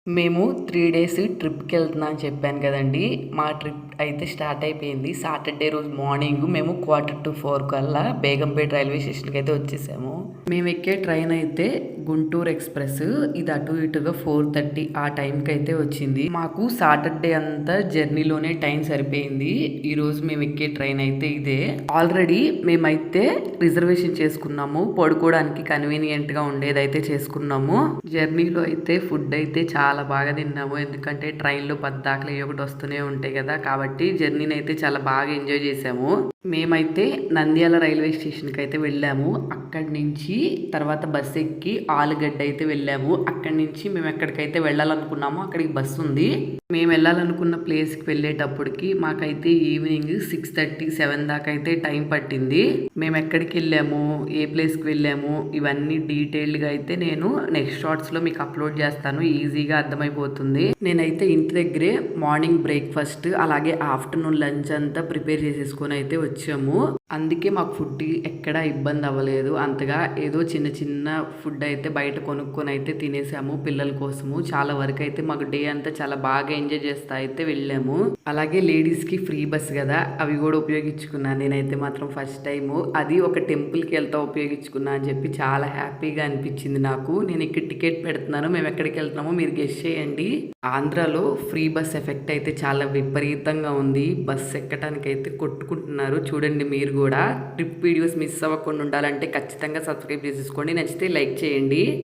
మేము 3 డేస్ ట్రిప్‌కెళ్తున్నా అని చెప్పాను కదండీ! మా ట్రిప్ అయితే స్టార్ట్ అయిపోయింది. సాటర్‌డే రోజు మార్నింగ్ మేము 3:45 కల్లా బేగంపేట రైల్వే స్టేషన్‌కైతే వచ్చేసాము. మేమెక్కే ట్రైన్ అయితే గుంటూరు ఎక్స్‌ప్రెస్. ఇది అటు ఇటుగా 4:30 ఆ టైంకైతే వచ్చింది. మాకు సాటర్‌డే అంతా జర్నీలోనే టైం సరిపోయింది. ఈరోజు మేమెక్కే ట్రైన్ అయితే ఇదే. ఆల్రెడీ మేమైతే రిజర్వేషన్ చేసుకున్నాము. పడుకోవడానికి కన్వీనియంట్‌గా ఉండేదైతే చేసుకున్నాము. జర్నీలో అయితే ఫుడ్ అయితే చాలా బాగా తిన్నాము. ఎందుకంటే ట్రైన్‌లో పద్దాకల ఏయో ఒకటి వస్తూనే ఉంటాయి కదా! కాబట్టి జర్నీని అయితే చాలా బాగా ఎంజాయ్ చేసాము. మేమైతే నంద్యాల రైల్వే స్టేషన్‌కి అయితే వెళ్ళాము. అక్కడి నుంచి తర్వాత బస్ ఎక్కి ఆలుగడ్డ అయితే వెళ్ళాము. అక్కడి నుంచి మేము ఎక్కడికైతే వెళ్ళాలనుకున్నామో అక్కడికి బస్సు ఉంది. మేము వెళ్ళాలనుకున్న ప్లేస్‌కి వెళ్ళేటప్పటికి మాకైతే ఈవినింగ్ 6:30, 7 దాకా అయితే టైం పట్టింది. మేము ఎక్కడికి వెళ్ళాము, ఏ ప్లేస్‌కి వెళ్ళాము ఇవన్నీ డీటెయిల్డ్‌గా అయితే నేను నెక్స్ట్ షార్ట్స్‌లో మీకు అప్లోడ్ చేస్తాను. ఈజీగా అర్థమైపోతుంది. నేనైతే ఇంటి దగ్గరే మార్నింగ్ బ్రేక్‌ఫాస్ట్ అలాగే ఆఫ్టర్‌నూన్ లంచ్ అంతా ప్రిపేర్ చేసేసుకొని అయితే వచ్చాము. అందుకే మాకు ఫుడ్ ఎక్కడ ఇబ్బంది అవ్వలేదు. అంతగా ఏదో చిన్న చిన్న ఫుడ్ అయితే బయట కొనుక్కొని అయితే తినేసాము పిల్లల కోసము. చాలా వరకు అయితే మాకు డే అంతా చాలా బాగా ఎంజాయ్ చేస్తా అయితే వెళ్ళాము. అలాగే లేడీస్‌కి ఫ్రీ బస్ కదా! అవి కూడా ఉపయోగించుకున్నాను నేనైతే మాత్రం ఫస్ట్ టైము. అది ఒక టెంపుల్‌కి వెళ్తా ఉపయోగించుకున్నా అని చెప్పి చాలా హ్యాపీగా అనిపించింది నాకు. నేను ఇక్కడ టికెట్ పెడుతున్నాను. మేము ఎక్కడికి వెళ్తున్నామో మీరు గెస్ చేయండి. ఆంధ్రాలో ఫ్రీ బస్ ఎఫెక్ట్ అయితే చాలా విపరీతంగా ఉంది. బస్ ఎక్కటానికైతే కొట్టుకుంటున్నారు. చూడండి మీరు కూడా. ట్రిప్ వీడియోస్ మిస్ అవ్వకుండా ఉండాలంటే ఖచ్చితంగా సబ్స్క్రైబ్ చేసేసుకోండి. నచ్చితే లైక్ చేయండి.